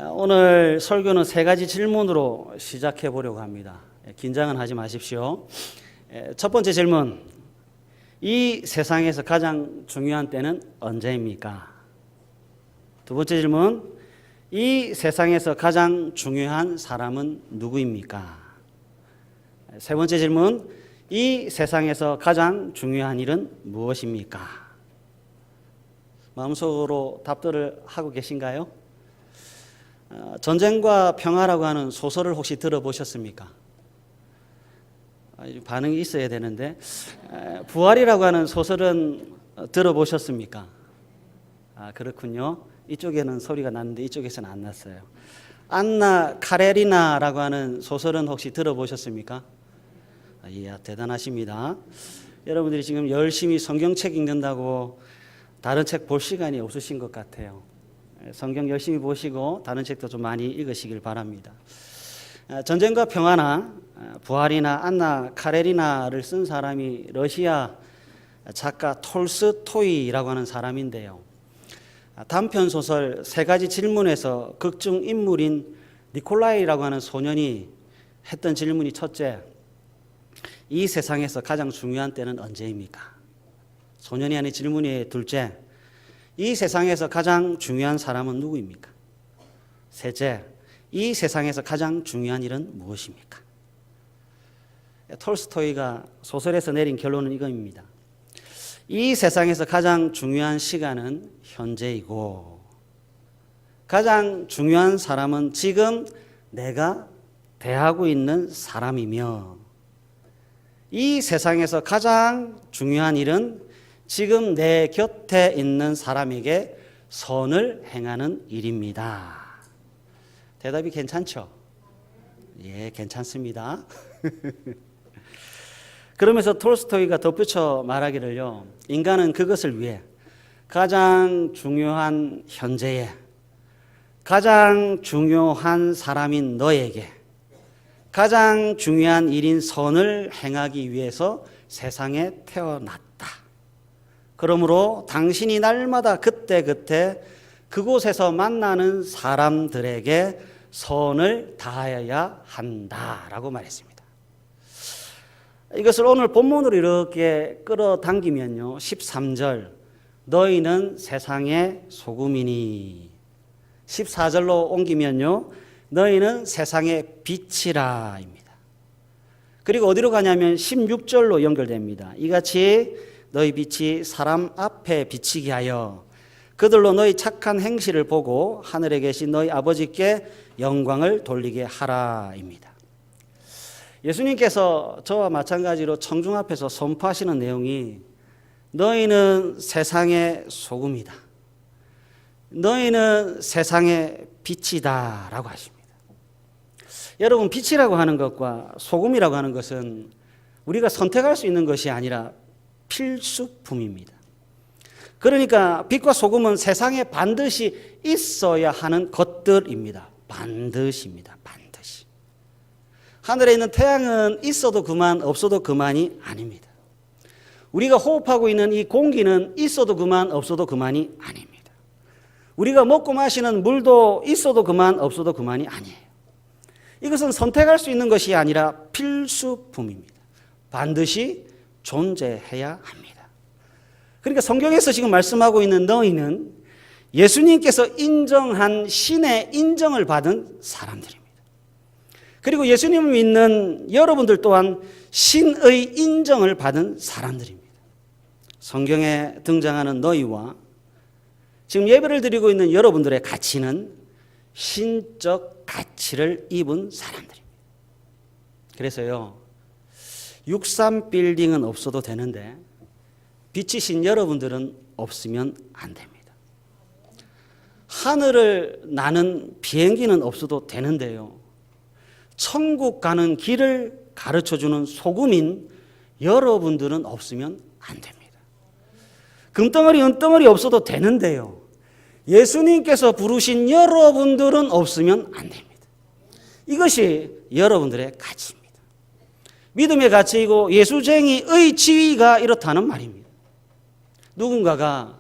오늘 설교는 세 가지 질문으로 시작해 보려고 합니다. 긴장은 하지 마십시오. 첫 번째 질문, 이 세상에서 가장 중요한 때는 언제입니까? 두 번째 질문, 이 세상에서 가장 중요한 사람은 누구입니까? 세 번째 질문, 이 세상에서 가장 중요한 일은 무엇입니까? 마음속으로 답들을 하고 계신가요? 전쟁과 평화라고 하는 소설을 혹시 들어보셨습니까? 반응이 있어야 되는데, 부활이라고 하는 소설은 들어보셨습니까? 그렇군요. 이쪽에는 소리가 났는데 이쪽에서는 안 났어요. 안나 카레리나라고 하는 소설은 혹시 들어보셨습니까? 이야, 대단하십니다. 여러분들이 지금 열심히 성경책 읽는다고 다른 책 볼 시간이 없으신 것 같아요. 성경 열심히 보시고 다른 책도 좀 많이 읽으시길 바랍니다. 전쟁과 평화나 부활이나 안나 카레리나를 쓴 사람이 러시아 작가 톨스토이라고 하는 사람인데요. 단편 소설 세 가지 질문에서 극중 인물인 니콜라이라고 하는 소년이 했던 질문이 첫째, 이 세상에서 가장 중요한 때는 언제입니까? 소년이 하는 질문이 둘째, 이 세상에서 가장 중요한 사람은 누구입니까? 셋째, 이 세상에서 가장 중요한 일은 무엇입니까? 톨스토이가 소설에서 내린 결론은 이겁니다. 이 세상에서 가장 중요한 시간은 현재이고, 가장 중요한 사람은 지금 내가 대하고 있는 사람이며, 이 세상에서 가장 중요한 일은 지금 내 곁에 있는 사람에게 선을 행하는 일입니다. 대답이 괜찮죠? 예, 괜찮습니다. 그러면서 톨스토이가 덧붙여 말하기를요, 인간은 그것을 위해 가장 중요한 현재에 가장 중요한 사람인 너에게 가장 중요한 일인 선을 행하기 위해서 세상에 태어났다. 그러므로 당신이 날마다 그때그때 그곳에서 만나는 사람들에게 선을 다하여야 한다라고 말했습니다. 이것을 오늘 본문으로 이렇게 끌어당기면요, 13절, 너희는 세상의 소금이니, 14절로 옮기면요, 너희는 세상의 빛이라입니다. 그리고 어디로 가냐면 16절로 연결됩니다. 이같이 너희 빛이 사람 앞에 비치게 하여 그들로 너희 착한 행실을 보고 하늘에 계신 너희 아버지께 영광을 돌리게 하라입니다. 예수님께서 저와 마찬가지로 청중 앞에서 선포하시는 내용이 너희는 세상의 소금이다, 너희는 세상의 빛이다 라고 하십니다. 여러분, 빛이라고 하는 것과 소금이라고 하는 것은 우리가 선택할 수 있는 것이 아니라 필수품입니다. 그러니까 빛과 소금은 세상에 반드시 있어야 하는 것들입니다. 반드시입니다. 반드시. 하늘에 있는 태양은 있어도 그만, 없어도 그만이 아닙니다. 우리가 호흡하고 있는 이 공기는 있어도 그만, 없어도 그만이 아닙니다. 우리가 먹고 마시는 물도 있어도 그만, 없어도 그만이 아니에요. 이것은 선택할 수 있는 것이 아니라 필수품입니다. 반드시 존재해야 합니다. 그러니까 성경에서 지금 말씀하고 있는 너희는 예수님께서 인정한 신의 인정을 받은 사람들입니다. 그리고 예수님을 믿는 여러분들 또한 신의 인정을 받은 사람들입니다. 성경에 등장하는 너희와 지금 예배를 드리고 있는 여러분들의 가치는 신적 가치를 입은 사람들입니다. 그래서요, 63 빌딩은 없어도 되는데 빛이신 여러분들은 없으면 안 됩니다. 하늘을 나는 비행기는 없어도 되는데요, 천국 가는 길을 가르쳐주는 소금인 여러분들은 없으면 안 됩니다. 금덩어리 은덩어리 없어도 되는데요, 예수님께서 부르신 여러분들은 없으면 안 됩니다. 이것이 여러분들의 가치입니다. 믿음의 가치이고 예수쟁이의 지위가 이렇다는 말입니다. 누군가가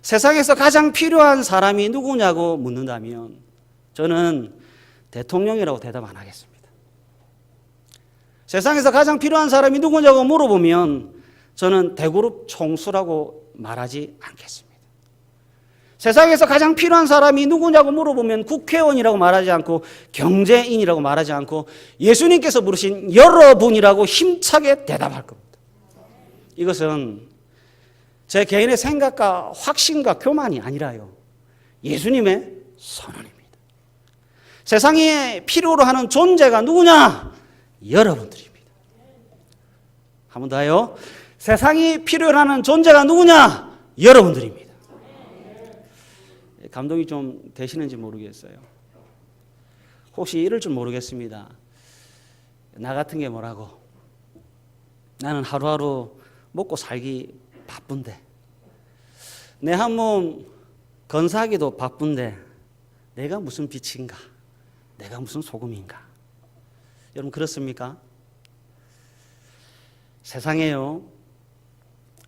세상에서 가장 필요한 사람이 누구냐고 묻는다면 저는 대통령이라고 대답 안 하겠습니다. 세상에서 가장 필요한 사람이 누구냐고 물어보면 저는 대그룹 총수라고 말하지 않겠습니다. 세상에서 가장 필요한 사람이 누구냐고 물어보면 국회의원이라고 말하지 않고 경제인이라고 말하지 않고 예수님께서 부르신 여러분이라고 힘차게 대답할 겁니다. 이것은 제 개인의 생각과 확신과 교만이 아니라요, 예수님의 선언입니다. 세상에 필요로 하는 존재가 누구냐? 여러분들입니다. 한 번 더요. 세상이 필요로 하는 존재가 누구냐? 여러분들입니다. 감동이 좀 되시는지 모르겠어요. 혹시 이럴 줄 모르겠습니다. 나 같은 게 뭐라고? 나는 하루하루 먹고 살기 바쁜데, 내 한 몸 건사하기도 바쁜데 내가 무슨 빛인가? 내가 무슨 소금인가? 여러분 그렇습니까? 세상에요,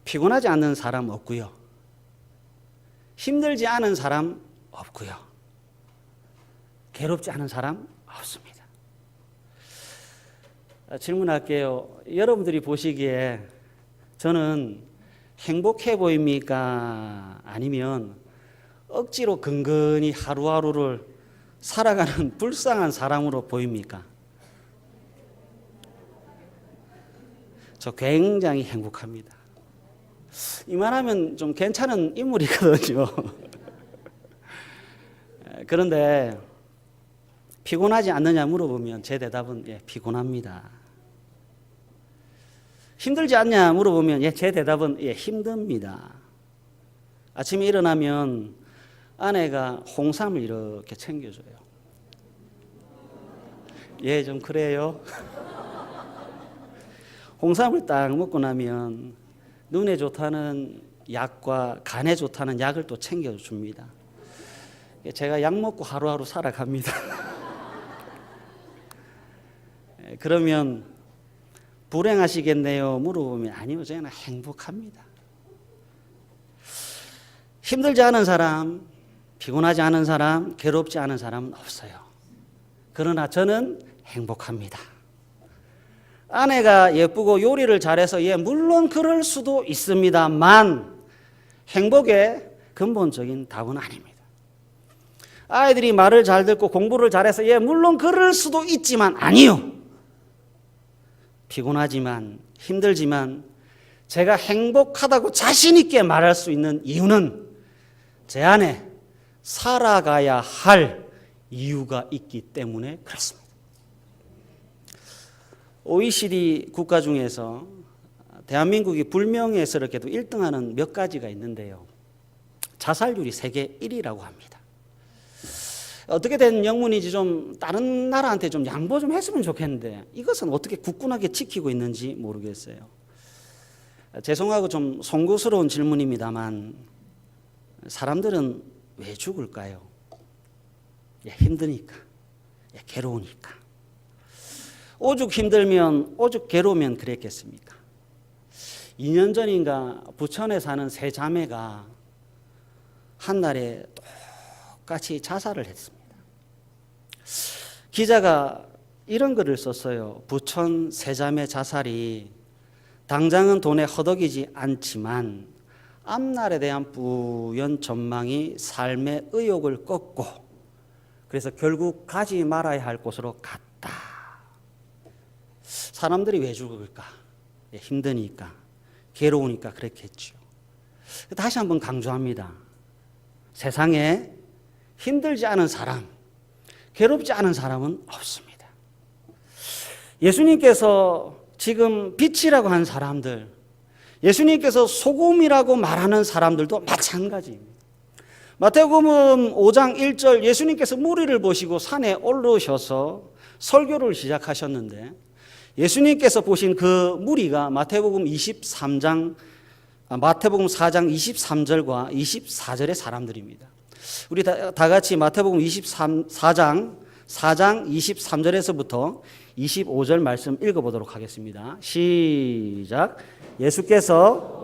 피곤하지 않는 사람 없고요, 힘들지 않은 사람 없고요, 괴롭지 않은 사람 없습니다. 질문할게요. 여러분들이 보시기에 저는 행복해 보입니까? 아니면 억지로 근근히 하루하루를 살아가는 불쌍한 사람으로 보입니까? 저 굉장히 행복합니다. 이만하면 좀 괜찮은 인물이거든요. 그런데 피곤하지 않느냐 물어보면 제 대답은 예, 피곤합니다. 힘들지 않냐 물어보면 예, 제 대답은 예, 힘듭니다. 아침에 일어나면 아내가 홍삼을 이렇게 챙겨줘요. 예, 좀 그래요. 홍삼을 딱 먹고 나면 눈에 좋다는 약과 간에 좋다는 약을 또 챙겨줍니다. 제가 약 먹고 하루하루 살아갑니다. 그러면 불행하시겠네요 물어보면 아니요, 저는 행복합니다. 힘들지 않은 사람, 피곤하지 않은 사람, 괴롭지 않은 사람은 없어요. 그러나 저는 행복합니다. 아내가 예쁘고 요리를 잘해서 예, 물론 그럴 수도 있습니다만 행복의 근본적인 답은 아닙니다. 아이들이 말을 잘 듣고 공부를 잘해서 예, 물론 그럴 수도 있지만 아니요. 피곤하지만 힘들지만 제가 행복하다고 자신 있게 말할 수 있는 이유는 제 안에 살아가야 할 이유가 있기 때문에 그렇습니다. OECD 국가 중에서 대한민국이 불명예스럽게도 1등하는 몇 가지가 있는데요, 자살률이 세계 1위라고 합니다. 어떻게 된 영문인지 좀 다른 나라한테 좀 양보 좀 했으면 좋겠는데 이것은 어떻게 굳건하게 지키고 있는지 모르겠어요. 죄송하고 좀 송구스러운 질문입니다만 사람들은 왜 죽을까요? 예, 힘드니까, 예, 괴로우니까. 오죽 힘들면, 오죽 괴로우면 그랬겠습니까? 2년 전인가 부천에 사는 세 자매가 한날에 똑같이 자살을 했습니다. 기자가 이런 글을 썼어요. 부천 세 자매 자살이 당장은 돈에 허덕이지 않지만 앞날에 대한 뿌연 전망이 삶의 의욕을 꺾고 그래서 결국 가지 말아야 할 곳으로 갔다. 사람들이 왜 죽을까? 힘드니까, 괴로우니까 그렇겠죠. 다시 한번 강조합니다. 세상에 힘들지 않은 사람, 괴롭지 않은 사람은 없습니다. 예수님께서 지금 빛이라고 한 사람들, 예수님께서 소금이라고 말하는 사람들도 마찬가지입니다. 마태복음 5장 1절 예수님께서 무리를 보시고 산에 오르셔서 설교를 시작하셨는데 예수님께서 보신 그 무리가 마태복음 4장 23절과 24절의 사람들입니다. 우리 다 같이 마태복음 4장 23절에서부터 25절 말씀 읽어보도록 하겠습니다. 시작. 예수께서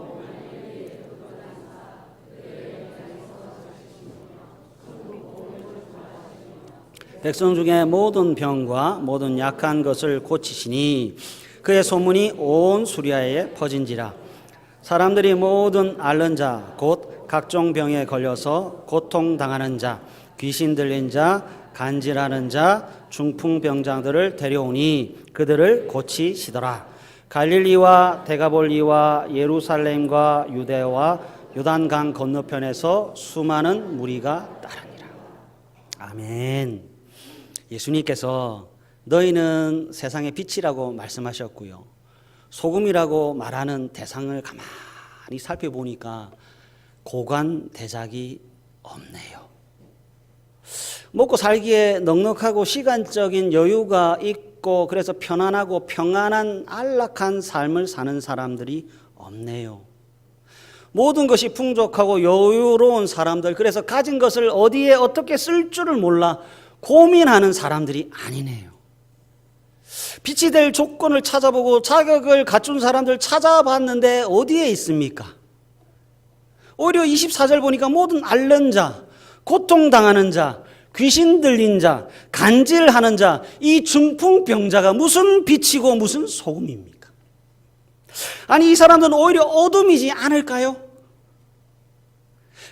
백성 중에 모든 병과 모든 약한 것을 고치시니 그의 소문이 온 수리아에 퍼진지라. 사람들이 모든 앓는 자 곧 각종 병에 걸려서 고통당하는 자, 귀신 들린 자, 간질하는 자, 중풍병장들을 데려오니 그들을 고치시더라. 갈릴리와 데가볼리와 예루살렘과 유대와 요단강 건너편에서 수많은 무리가 따르니라. 아멘. 예수님께서 너희는 세상의 빛이라고 말씀하셨고요, 소금이라고 말하는 대상을 가만히 살펴보니까 고관대작이 없네요. 먹고 살기에 넉넉하고 시간적인 여유가 있고 그래서 편안하고 평안한 안락한 삶을 사는 사람들이 없네요. 모든 것이 풍족하고 여유로운 사람들, 그래서 가진 것을 어디에 어떻게 쓸 줄을 몰라 고민하는 사람들이 아니네요. 빛이 될 조건을 찾아보고 자격을 갖춘 사람들 찾아봤는데 어디에 있습니까? 오히려 24절 보니까 모든 앓는 자, 고통당하는 자, 귀신 들린 자, 간질하는 자, 이 중풍병자가 무슨 빛이고 무슨 소금입니까? 아니, 이 사람들은 오히려 어둠이지 않을까요?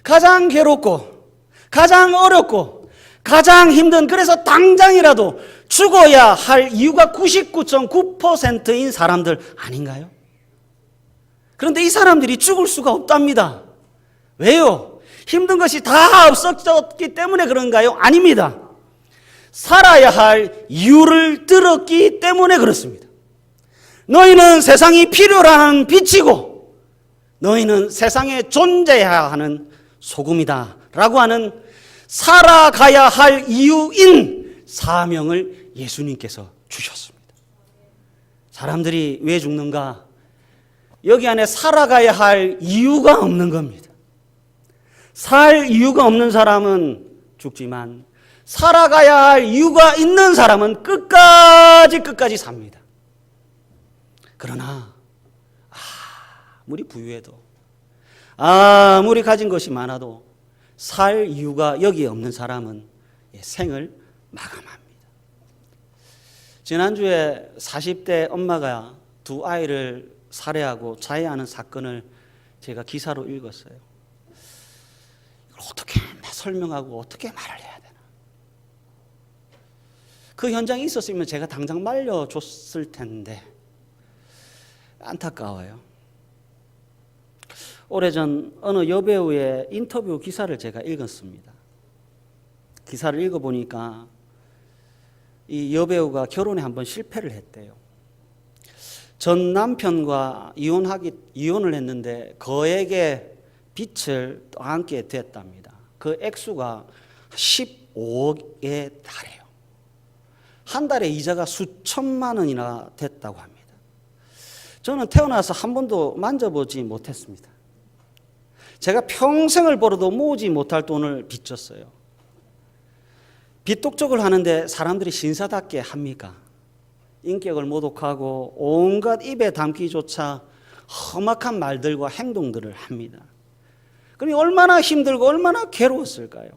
가장 괴롭고 가장 어렵고 가장 힘든, 그래서 당장이라도 죽어야 할 이유가 99.9%인 사람들 아닌가요? 그런데 이 사람들이 죽을 수가 없답니다. 왜요? 힘든 것이 다 없어졌기 때문에 그런가요? 아닙니다. 살아야 할 이유를 들었기 때문에 그렇습니다. 너희는 세상이 필요로 빛이고 너희는 세상에 존재해야 하는 소금이다 라고 하는 살아가야 할 이유인 사명을 예수님께서 주셨습니다. 사람들이 왜 죽는가? 여기 안에 살아가야 할 이유가 없는 겁니다. 살 이유가 없는 사람은 죽지만 살아가야 할 이유가 있는 사람은 끝까지 삽니다. 그러나 아무리 부유해도 아무리 가진 것이 많아도 살 이유가 여기에 없는 사람은 생을 마감합니다. 지난주에 40대 엄마가 두 아이를 살해하고 자해하는 사건을 제가 기사로 읽었어요. 이걸 어떻게 설명하고 어떻게 말을 해야 되나. 그 현장에 있었으면 제가 당장 말려줬을 텐데 안타까워요. 오래전 어느 여배우의 인터뷰 기사를 제가 읽었습니다. 기사를 읽어보니까 이 여배우가 결혼에 한번 실패를 했대요. 전 남편과 이혼을 했는데 그에게 빚을 떠안게 됐답니다. 그 액수가 15억에 달해요. 한 달에 이자가 수천만 원이나 됐다고 합니다. 저는 태어나서 한 번도 만져보지 못했습니다. 제가 평생을 벌어도 모으지 못할 돈을 빚졌어요. 빚독촉을 하는데 사람들이 신사답게 합니까? 인격을 모독하고 온갖 입에 담기조차 험악한 말들과 행동들을 합니다. 그러니 얼마나 힘들고 얼마나 괴로웠을까요?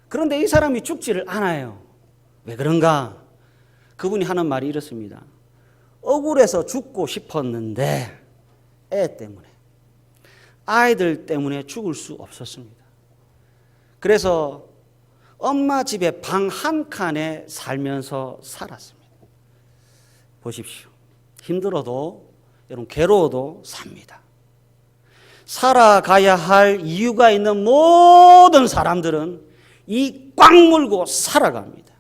그런데 이 사람이 죽지를 않아요. 왜 그런가? 그분이 하는 말이 이렇습니다. 억울해서 죽고 싶었는데 애 때문에, 아이들 때문에 죽을 수 없었습니다. 그래서 엄마 집에 방 한 칸에 살면서 살았습니다. 보십시오. 힘들어도, 여러분 괴로워도 삽니다. 살아가야 할 이유가 있는 모든 사람들은 이 꽉 물고 살아갑니다.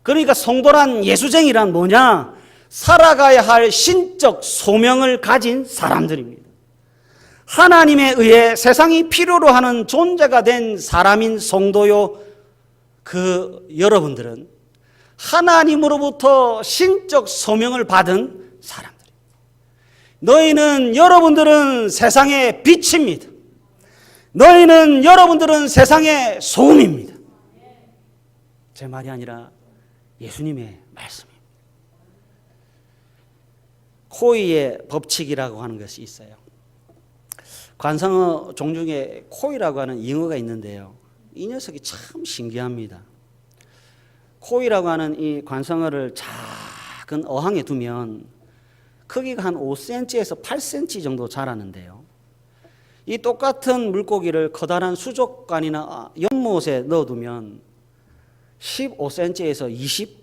그러니까 성도란, 예수쟁이란 뭐냐? 살아가야 할 신적 소명을 가진 사람들입니다. 하나님에 의해 세상이 필요로 하는 존재가 된 사람인 성도요, 그 여러분들은 하나님으로부터 신적 소명을 받은 사람들입니다. 너희는, 여러분들은 세상의 빛입니다. 너희는, 여러분들은 세상의 소금입니다. 제 말이 아니라 예수님의 말씀입니다. 코이의 법칙이라고 하는 것이 있어요. 관상어 종 중에 코이라고 하는 잉어가 있는데요. 이 녀석이 참 신기합니다. 코이라고 하는 이 관성어를 작은 어항에 두면 크기가 한 5cm에서 8cm 정도 자라는데요. 이 똑같은 물고기를 커다란 수족관이나 연못에 넣어두면 15cm에서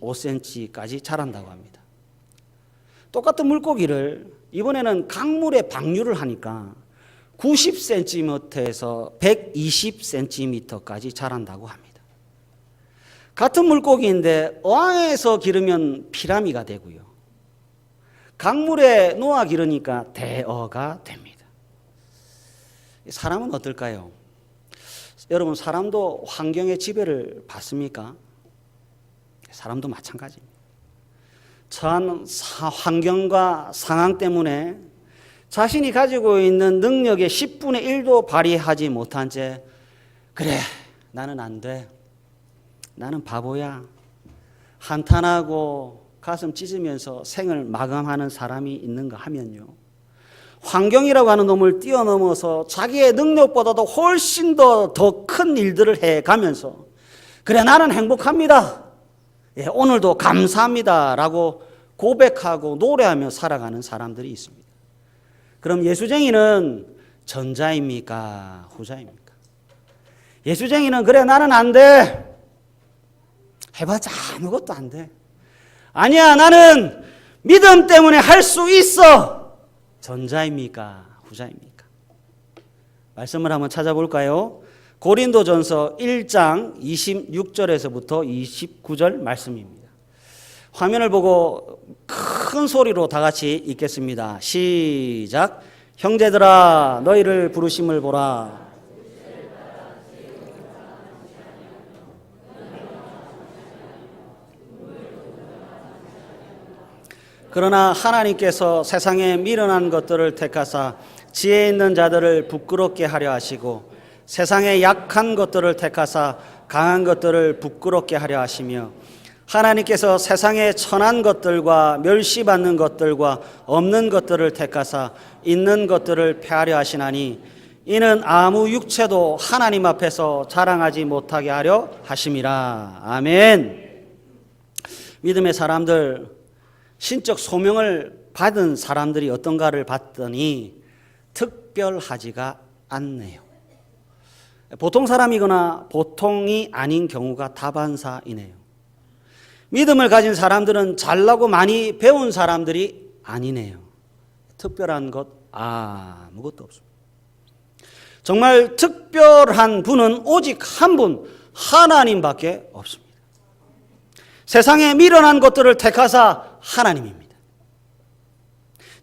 25cm까지 자란다고 합니다. 똑같은 물고기를 이번에는 강물에 방류를 하니까 90cm에서 120cm까지 자란다고 합니다. 같은 물고기인데 어항에서 기르면 피라미가 되고요. 강물에 놓아 기르니까 대어가 됩니다. 사람은 어떨까요? 여러분, 사람도 환경의 지배를 받습니까? 사람도 마찬가지입니다. 처한 환경과 상황 때문에 자신이 가지고 있는 능력의 10분의 1도 발휘하지 못한 채 그래, 나는 안 돼. 나는 바보야. 한탄하고 가슴 찢으면서 생을 마감하는 사람이 있는가 하면요. 환경이라고 하는 놈을 뛰어넘어서 자기의 능력보다도 훨씬 더 큰 일들을 해가면서 그래, 나는 행복합니다. 예, 오늘도 감사합니다. 라고 고백하고 노래하며 살아가는 사람들이 있습니다. 그럼 예수쟁이는 전자입니까? 후자입니까? 예수쟁이는 그래, 나는 안 돼. 해봤자 아무것도 안 돼. 아니야, 나는 믿음 때문에 할 수 있어. 전자입니까? 후자입니까? 말씀을 한번 찾아볼까요? 고린도전서 1장 26절에서부터 29절 말씀입니다. 화면을 보고 큰 소리로 다 같이 읽겠습니다. 시작. 형제들아, 너희를 부르심을 보라. 그러나 하나님께서 세상에 미련한 것들을 택하사 지혜 있는 자들을 부끄럽게 하려 하시고 세상에 약한 것들을 택하사 강한 것들을 부끄럽게 하려 하시며 하나님께서 세상에 천한 것들과 멸시받는 것들과 없는 것들을 택하사 있는 것들을 폐하려 하시나니 이는 아무 육체도 하나님 앞에서 자랑하지 못하게 하려 하심이라. 아멘. 믿음의 사람들, 신적 소명을 받은 사람들이 어떤가를 봤더니 특별하지가 않네요. 보통 사람이거나 보통이 아닌 경우가 다반사이네요. 믿음을 가진 사람들은 잘나고 많이 배운 사람들이 아니네요. 특별한 것 아무것도 없습니다. 정말 특별한 분은 오직 한 분, 하나님밖에 없습니다. 세상에 미련한 것들을 택하사 하나님입니다.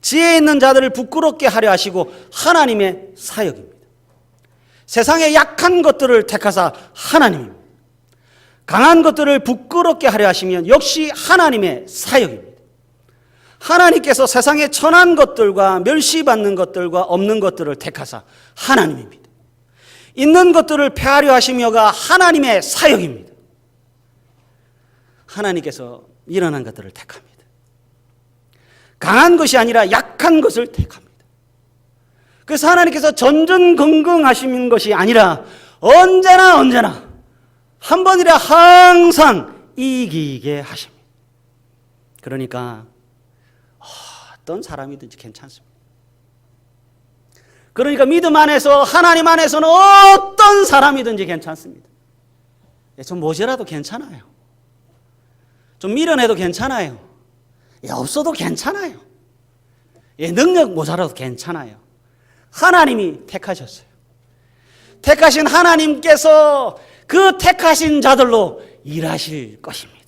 지혜 있는 자들을 부끄럽게 하려 하시고 하나님의 사역입니다. 세상에 약한 것들을 택하사 하나님입니다. 강한 것들을 부끄럽게 하려 하시면 역시 하나님의 사역입니다. 하나님께서 세상에 천한 것들과 멸시받는 것들과 없는 것들을 택하사 하나님입니다. 있는 것들을 폐하려 하시며가 하나님의 사역입니다. 하나님께서 일어난 것들을 택합니다. 강한 것이 아니라 약한 것을 택합니다. 그래서 하나님께서 전전긍긍하시는 것이 아니라 언제나 한 번이라 항상 이기게 하십니다. 그러니까 어떤 사람이든지 괜찮습니다. 그러니까 믿음 안에서 하나님 안에서는 어떤 사람이든지 괜찮습니다. 좀 모자라도 괜찮아요. 좀 미련해도 괜찮아요. 없어도 괜찮아요. 능력 모자라도 괜찮아요. 하나님이 택하셨어요. 택하신 하나님께서 그 택하신 자들로 일하실 것입니다.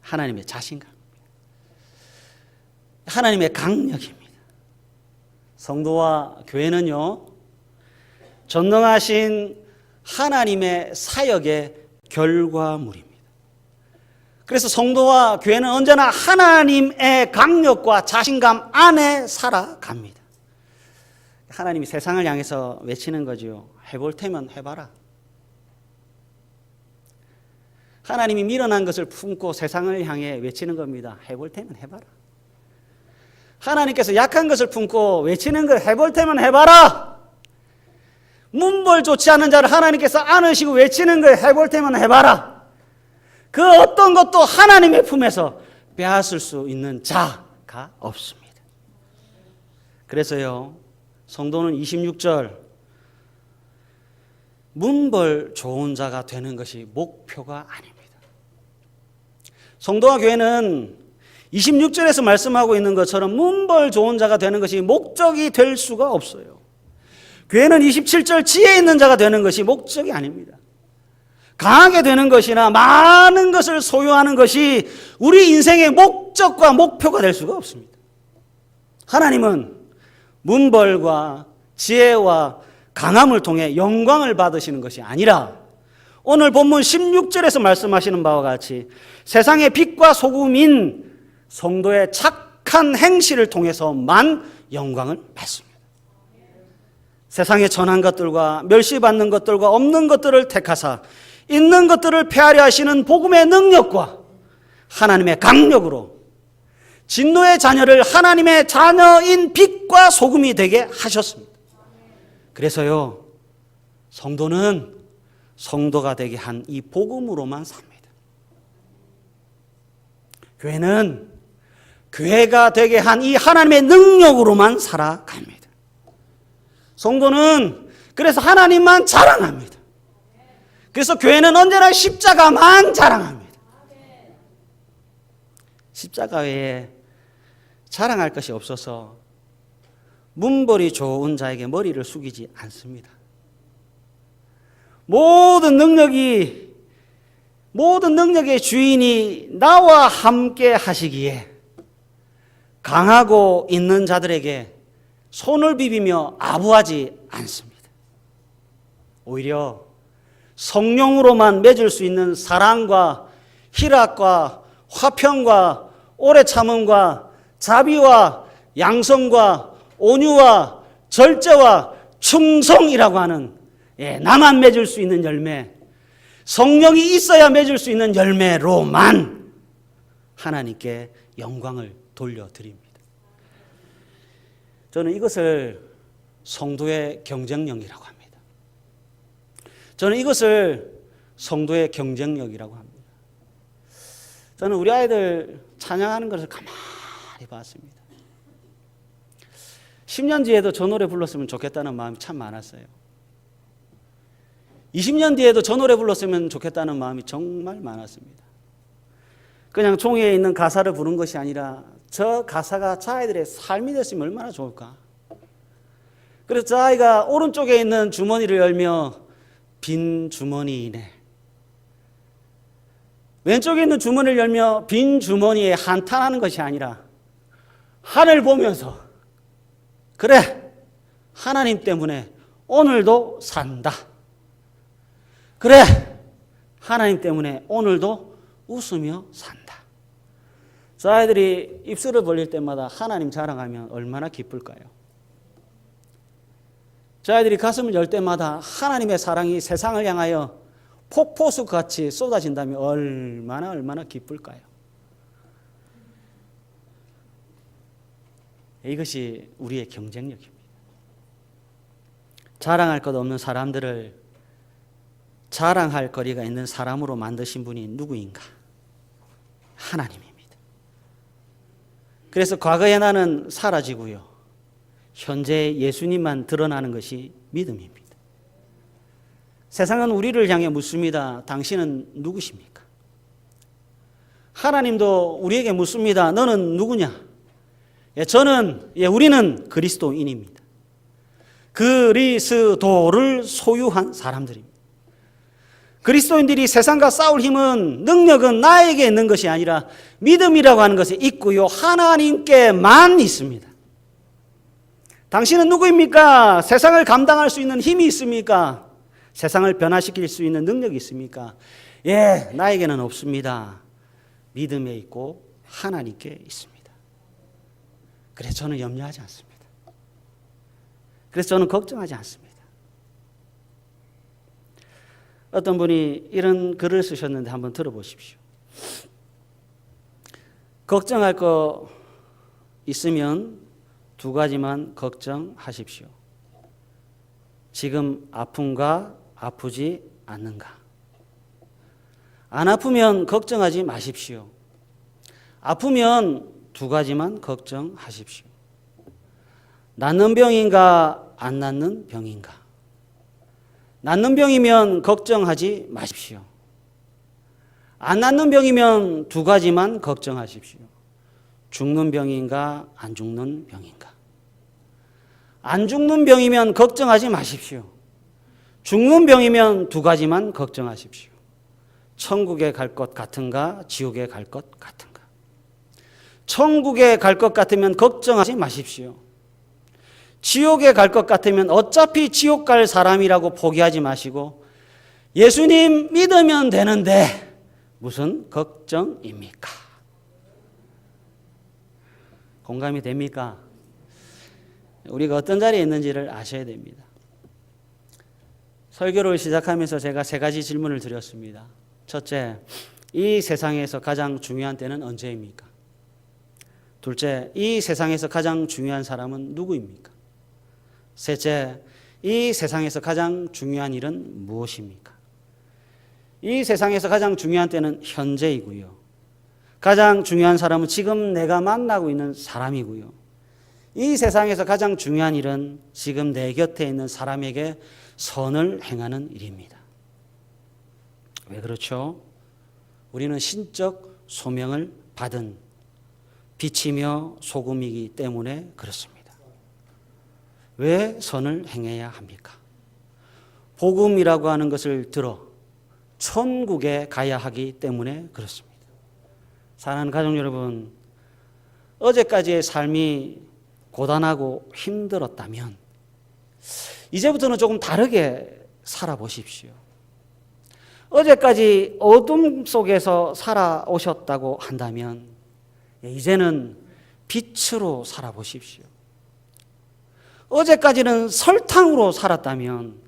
하나님의 자신감, 하나님의 강력입니다. 성도와 교회는요, 전능하신 하나님의 사역의 결과물입니다. 그래서 성도와 교회는 언제나 하나님의 강력과 자신감 안에 살아갑니다. 하나님이 세상을 향해서 외치는 거지요. 해볼 테면 해봐라. 하나님이 미련한 것을 품고 세상을 향해 외치는 겁니다. 해볼 테면 해봐라. 하나님께서 약한 것을 품고 외치는 걸 해볼 테면 해봐라. 문벌 좋지 않은 자를 하나님께서 안으시고 외치는 걸 해볼 테면 해봐라. 그 어떤 것도 하나님의 품에서 빼앗을 수 있는 자가 없습니다. 그래서요, 성도는 26절 문벌 좋은 자가 되는 것이 목표가 아닙니다. 성도와 교회는 26절에서 말씀하고 있는 것처럼 문벌 좋은 자가 되는 것이 목적이 될 수가 없어요. 교회는 27절 지혜 있는 자가 되는 것이 목적이 아닙니다. 강하게 되는 것이나 많은 것을 소유하는 것이 우리 인생의 목적과 목표가 될 수가 없습니다. 하나님은 문벌과 지혜와 강함을 통해 영광을 받으시는 것이 아니라 오늘 본문 16절에서 말씀하시는 바와 같이 세상의 빛과 소금인 성도의 착한 행실을 통해서만 영광을 받습니다. 세상에 전한 것들과 멸시받는 것들과 없는 것들을 택하사 있는 것들을 폐하려 하시는 복음의 능력과 하나님의 강력으로 진노의 자녀를 하나님의 자녀인 빛과 소금이 되게 하셨습니다. 그래서요, 성도는 성도가 되게 한 이 복음으로만 삽니다. 교회는 교회가 되게 한 이 하나님의 능력으로만 살아갑니다. 성도는 그래서 하나님만 자랑합니다. 그래서 교회는 언제나 십자가만 자랑합니다. 십자가 외에 자랑할 것이 없어서 문벌이 좋은 자에게 머리를 숙이지 않습니다. 모든 능력의 주인이 나와 함께 하시기에 강하고 있는 자들에게 손을 비비며 아부하지 않습니다. 오히려 성령으로만 맺을 수 있는 사랑과 희락과 화평과 오래 참음과 자비와 양성과 온유와 절제와 충성이라고 하는 나만 맺을 수 있는 열매, 성령이 있어야 맺을 수 있는 열매로만 하나님께 영광을 돌려드립니다. 저는 이것을 성도의 경쟁력이라고 합니다. 저는 이것을 성도의 경쟁력이라고 합니다. 저는 우리 아이들 찬양하는 것을 가만히 봤습니다. 10년 뒤에도 저 노래 불렀으면 좋겠다는 마음이 참 많았어요. 20년 뒤에도 저 노래 불렀으면 좋겠다는 마음이 정말 많았습니다. 그냥 종이에 있는 가사를 부른 것이 아니라 저 가사가 저 아이들의 삶이 됐으면 얼마나 좋을까. 그래서 저 아이가 오른쪽에 있는 주머니를 열며 빈 주머니이네, 왼쪽에 있는 주머니를 열며 빈 주머니에 한탄하는 것이 아니라 하늘 보면서 그래, 하나님 때문에 오늘도 산다. 그래, 하나님 때문에 오늘도 웃으며 산다. 저 아이들이 입술을 벌릴 때마다 하나님 자랑하면 얼마나 기쁠까요? 저 아이들이 가슴을 열 때마다 하나님의 사랑이 세상을 향하여 폭포수같이 쏟아진다면 얼마나 기쁠까요? 이것이 우리의 경쟁력입니다. 자랑할 것 없는 사람들을 자랑할 거리가 있는 사람으로 만드신 분이 누구인가? 하나님입니다. 그래서 과거의 나는 사라지고요, 현재 예수님만 드러나는 것이 믿음입니다. 세상은 우리를 향해 묻습니다. 당신은 누구십니까? 하나님도 우리에게 묻습니다. 너는 누구냐? 우리는 그리스도인입니다. 그리스도를 소유한 사람들입니다. 그리스도인들이 세상과 싸울 힘은, 능력은 나에게 있는 것이 아니라 믿음이라고 하는 것에 있고요, 하나님께만 있습니다. 당신은 누구입니까? 세상을 감당할 수 있는 힘이 있습니까? 세상을 변화시킬 수 있는 능력이 있습니까? 나에게는 없습니다. 믿음에 있고 하나님께 있습니다. 그래서 저는 염려하지 않습니다. 그래서 저는 걱정하지 않습니다. 어떤 분이 이런 글을 쓰셨는데 한번 들어보십시오. 걱정할 거 있으면 두 가지만 걱정하십시오. 지금 아픈가 아프지 않는가? 안 아프면 걱정하지 마십시오. 아프면 두 가지만 걱정하십시오. 낫는 병인가 안 낫는 병인가? 낫는 병이면 걱정하지 마십시오. 안 낫는 병이면 두 가지만 걱정하십시오. 죽는 병인가 안 죽는 병인가? 안 죽는 병이면 걱정하지 마십시오. 죽는 병이면 두 가지만 걱정하십시오. 천국에 갈 것 같은가 지옥에 갈 것 같은가? 천국에 갈 것 같으면 걱정하지 마십시오. 지옥에 갈 것 같으면 어차피 지옥 갈 사람이라고 포기하지 마시고 예수님 믿으면 되는데 무슨 걱정입니까? 공감이 됩니까? 우리가 어떤 자리에 있는지를 아셔야 됩니다. 설교를 시작하면서 제가 세 가지 질문을 드렸습니다. 첫째, 이 세상에서 가장 중요한 때는 언제입니까? 둘째, 이 세상에서 가장 중요한 사람은 누구입니까? 셋째, 이 세상에서 가장 중요한 일은 무엇입니까? 이 세상에서 가장 중요한 때는 현재이고요. 가장 중요한 사람은 지금 내가 만나고 있는 사람이고요. 이 세상에서 가장 중요한 일은 지금 내 곁에 있는 사람에게 선을 행하는 일입니다. 왜 그렇죠? 우리는 신적 소명을 받은 빛이며 소금이기 때문에 그렇습니다. 왜 선을 행해야 합니까? 복음이라고 하는 것을 들어 천국에 가야 하기 때문에 그렇습니다. 사랑하는 가족 여러분, 어제까지의 삶이 고단하고 힘들었다면 이제부터는 조금 다르게 살아보십시오. 어제까지 어둠 속에서 살아오셨다고 한다면 이제는 빛으로 살아보십시오. 어제까지는 설탕으로 살았다면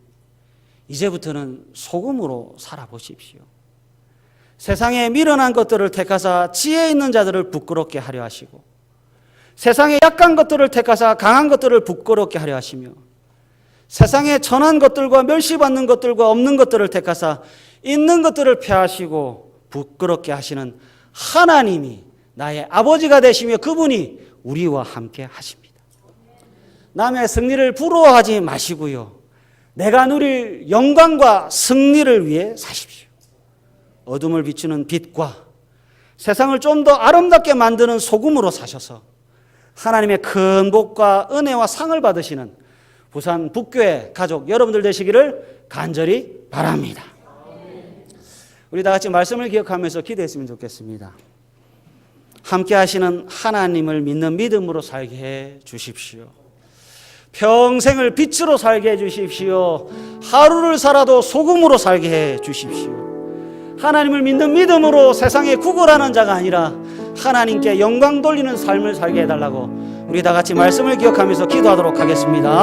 이제부터는 소금으로 살아보십시오. 세상에 미련한 것들을 택하사 지혜 있는 자들을 부끄럽게 하려 하시고 세상에 약한 것들을 택하사 강한 것들을 부끄럽게 하려 하시며 세상에 천한 것들과 멸시받는 것들과 없는 것들을 택하사 있는 것들을 폐하시고 부끄럽게 하시는 하나님이 나의 아버지가 되시며 그분이 우리와 함께 하십니다. 남의 승리를 부러워하지 마시고요. 내가 누릴 영광과 승리를 위해 사십시오. 어둠을 비추는 빛과 세상을 좀 더 아름답게 만드는 소금으로 사셔서 하나님의 큰 복과 은혜와 상을 받으시는 부산 북교회 가족 여러분들 되시기를 간절히 바랍니다. 우리 다 같이 말씀을 기억하면서 기도했으면 좋겠습니다. 함께 하시는 하나님을 믿는 믿음으로 살게 해 주십시오. 평생을 빛으로 살게 해 주십시오. 하루를 살아도 소금으로 살게 해 주십시오. 하나님을 믿는 믿음으로 세상에 구걸하는 자가 아니라 하나님께 영광 돌리는 삶을 살게 해달라고 우리 다 같이 말씀을 기억하면서 기도하도록 하겠습니다.